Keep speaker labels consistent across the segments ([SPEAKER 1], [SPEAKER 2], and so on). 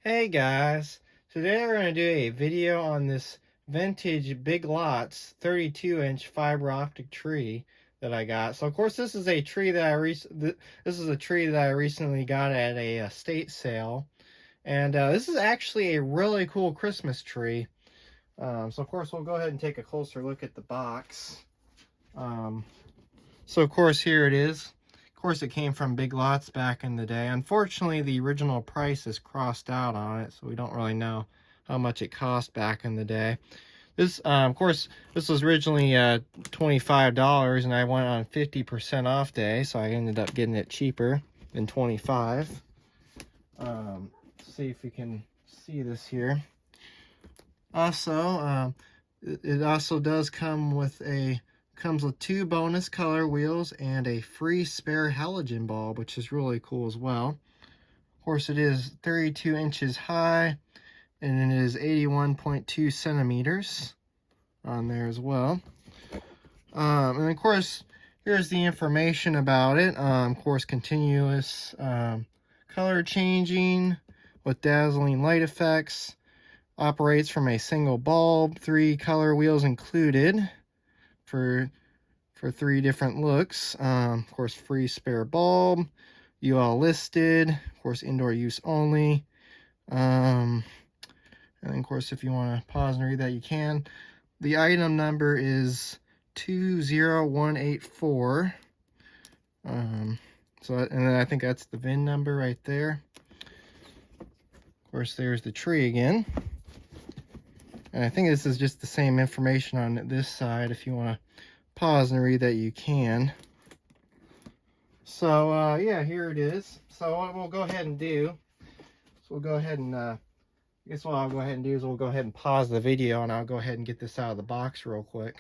[SPEAKER 1] Hey guys, today we're going to do a video on this vintage Big Lots 32-inch fiber optic tree that I got. So of course this is a tree that I recently got at a estate sale, and this is actually a really cool Christmas tree. So of course we'll go ahead and take a closer look at the box. So of course here it is. Of course, it came from Big Lots back in the day. Unfortunately, the original price is crossed out on it, so we don't really know how much it cost back in the day. This, of course, this was originally $25, and I went on 50% off day, so I ended up getting it cheaper than $25. See if we can see this here. Also, it also does come with two bonus color wheels and a free spare halogen bulb, which is really cool as well. Of course, it is 32 inches high, and it is 81.2 centimeters on there as well. And of course, here's the information about it. Of course, continuous color changing with dazzling light effects. Operates from a single bulb, 3 color wheels included for 3 different looks. Of course, free spare bulb, UL listed, of course, indoor use only. And then, of course, if you want to pause and read that, you can. The item number is 20184. And then I think that's the VIN number right there. Of course, there's the tree again. And I think this is just the same information on this side. If you want to pause and read that, you can. So yeah, here it is. So what we'll go ahead and do is we'll go ahead and I guess what I'll go ahead and do is we'll go ahead and pause the video, and I'll go ahead and get this out of the box real quick.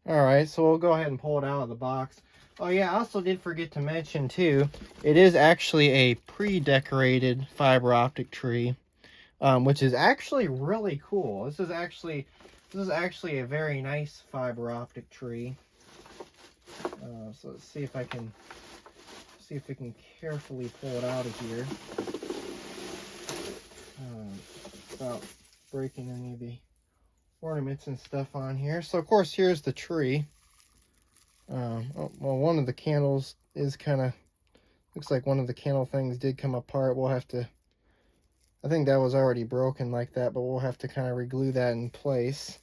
[SPEAKER 1] All right, so we'll go ahead and pull it out of the box. Oh yeah, I also did forget to mention too, it is actually a pre-decorated fiber optic tree, which is actually really cool. This is actually a very nice fiber optic tree. So let's see if we can carefully pull it out of here without breaking any of the ornaments and stuff on here. So of course, here's the tree. Well, one of the candles is looks like one of the candle things did come apart. We'll have to, I think that was already broken like that, but we'll have to kind of reglue that in place.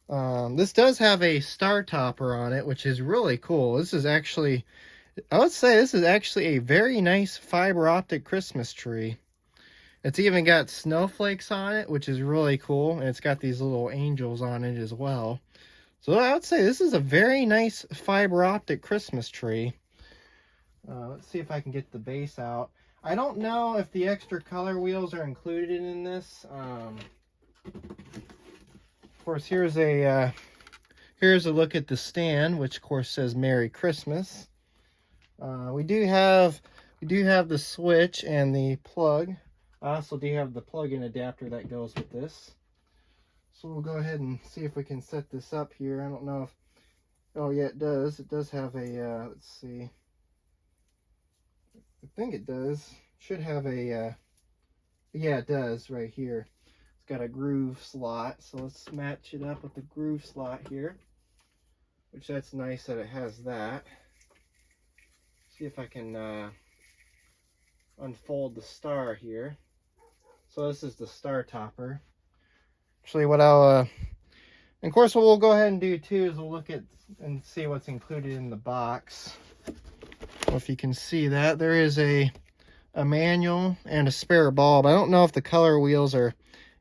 [SPEAKER 1] This does have a star topper on it, which is really cool. This is actually, I would say this is actually a very nice fiber optic Christmas tree. It's even got snowflakes on it, which is really cool. And it's got these little angels on it as well. So I would say this is a very nice fiber optic Christmas tree. Let's see if I can get the base out. I don't know if the extra color wheels are included in this. Of course, here's a look at the stand, which of course says Merry Christmas. We do have the switch and the plug. I also do have the plug-in adapter that goes with this. So we'll go ahead and see if we can set this up here. I don't know if, oh yeah, it does. It does have a, let's see. I think it does. Should have a, yeah, it does right here. It's got a groove slot. So let's match it up with the groove slot here, which that's nice that it has that. See if I can unfold the star here. So this is the star topper. Actually, what I'll, of course, what we'll go ahead and do too is we'll look at and see what's included in the box. Well, if you can see that, there is a manual and a spare bulb. I don't know if the color wheels are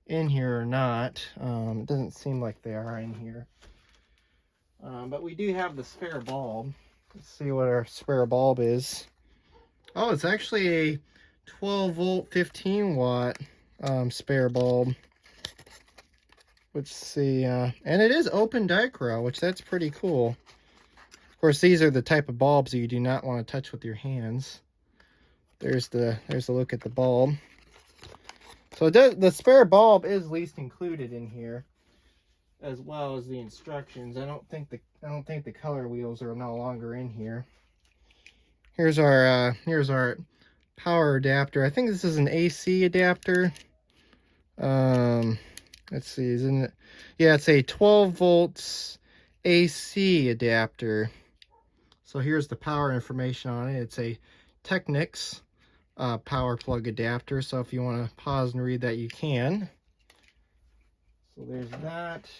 [SPEAKER 1] in here or not. It doesn't seem like they are in here. But we do have the spare bulb. Let's see what our spare bulb is. Oh, it's actually a 12 volt 15 watt spare bulb, which see and it is open dichro, which that's pretty cool. Of course, these are the type of bulbs that you do not want to touch with your hands. There's the look at the bulb. So the spare bulb is least included in here, as well as the instructions. I don't think the color wheels are no longer in here. Here's our power adapter. I think this is an AC adapter. Let's see, isn't it? Yeah, it's a 12 volts AC adapter. So here's the power information on it. It's a Technics power plug adapter. So if you want to pause and read that, you can. So there's that.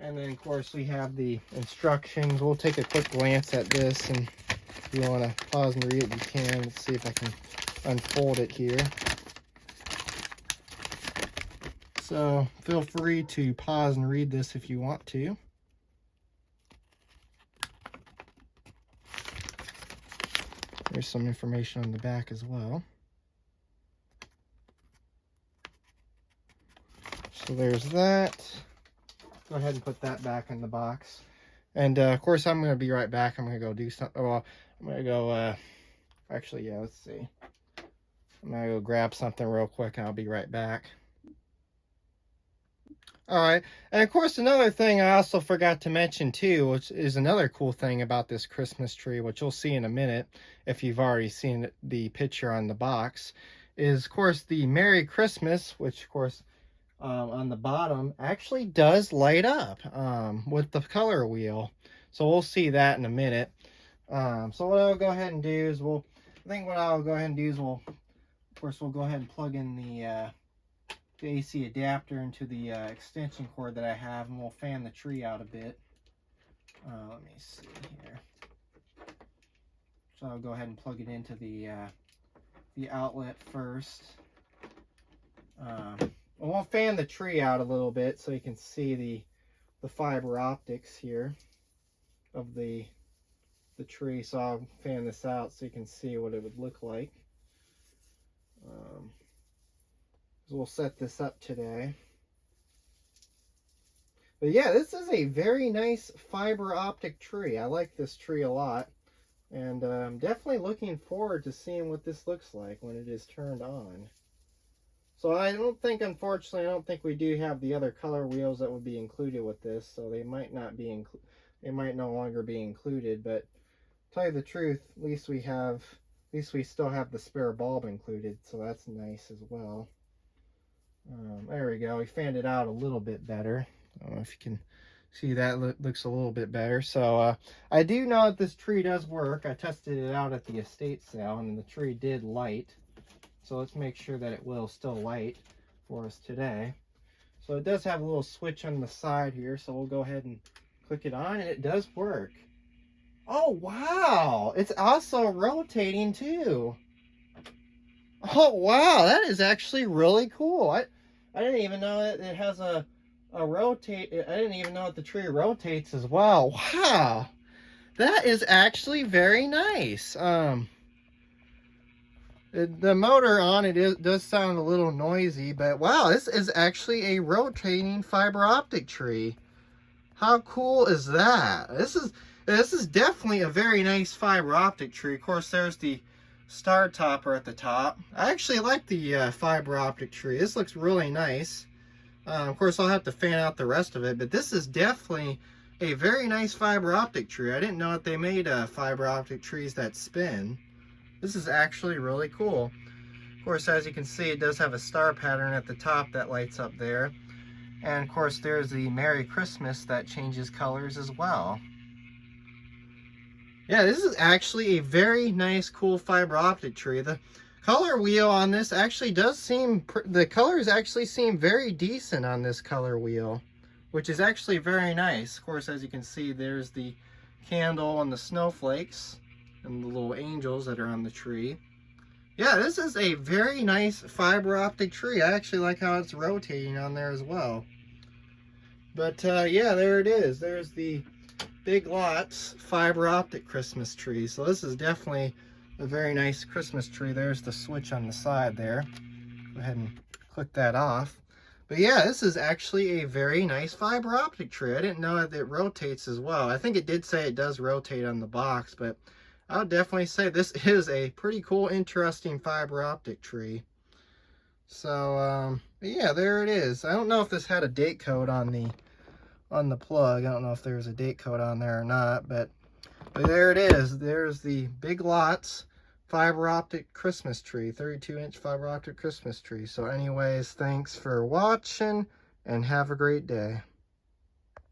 [SPEAKER 1] And then, of course, we have the instructions. We'll take a quick glance at this, and if you want to pause and read it, you can. Let's see if I can unfold it here. So feel free to pause and read this if you want to. There's some information on the back as well. So there's that. Go ahead and put that back in the box. And of course, I'm going to be right back. I'm going to go do something. Well, I'm going to go, actually, yeah, let's see. I'm going to go grab something real quick and I'll be right back. All right. And of course, another thing I also forgot to mention too, which is another cool thing about this Christmas tree, which you'll see in a minute if you've already seen the picture on the box, is of course the Merry Christmas, which of course on the bottom actually does light up with the color wheel. So we'll see that in a minute. So what I'll go ahead and do is we'll go ahead and plug in the AC adapter into the extension cord that I have, and we'll fan the tree out a bit. Let me see here. So I'll go ahead and plug it into the outlet first. We'll fan the tree out a little bit so you can see the fiber optics here of the tree. So I'll fan this out so you can see what it would look like. We'll set this up today. But yeah, this is a very nice fiber optic tree. I like this tree a lot. And I'm definitely looking forward to seeing what this looks like when it is turned on. So unfortunately, I don't think we do have the other color wheels that would be included with this. So they might no longer be included. But to tell you the truth, at least we still have the spare bulb included. So that's nice as well. There we go. We fanned it out a little bit better. I don't know if you can see that. Looks a little bit better. So I do know that this tree does work. I tested it out at the estate sale, and the tree did light. So let's make sure that it will still light for us today. So it does have a little switch on the side here. So we'll go ahead and click it on, and it does work. Oh, wow. It's also rotating too. Oh, wow. That is actually really cool. I didn't even know that it has a rotate. I didn't even know that the tree rotates as well. Wow. That is actually very nice. The motor on it does sound a little noisy, but wow, this is actually a rotating fiber optic tree. How cool is that? This is definitely a very nice fiber optic tree. Of course, there's the star topper at the top. I actually like the fiber optic tree. This looks really nice. Of course, I'll have to fan out the rest of it, but this is definitely a very nice fiber optic tree. I didn't know that they made fiber optic trees that spin. This is actually really cool. Of course, as you can see, it does have a star pattern at the top that lights up there. And of course, there's the Merry Christmas that changes colors as well. Yeah, this is actually a very nice, cool fiber optic tree. The color wheel on this actually does seem, the colors actually seem very decent on this color wheel, which is actually very nice. Of course, as you can see, there's the candle and the snowflakes and the little angels that are on the tree. Yeah, this is a very nice fiber optic tree. I actually like how it's rotating on there as well. But yeah, there it is. There's the Big Lots fiber optic Christmas tree. So this is definitely a very nice Christmas tree. There's the switch on the side there. Go ahead and click that off. But yeah, this is actually a very nice fiber optic tree. I didn't know that it rotates as well. I think it did say it does rotate on the box, but I would definitely say this is a pretty cool, interesting fiber optic tree. So yeah, there it is. I don't know if this had a date code on the plug. I don't know if there's a date code on there or not, but there it is. There's the Big Lots fiber optic Christmas tree, 32-inch fiber optic Christmas tree. So anyways, thanks for watching and have a great day.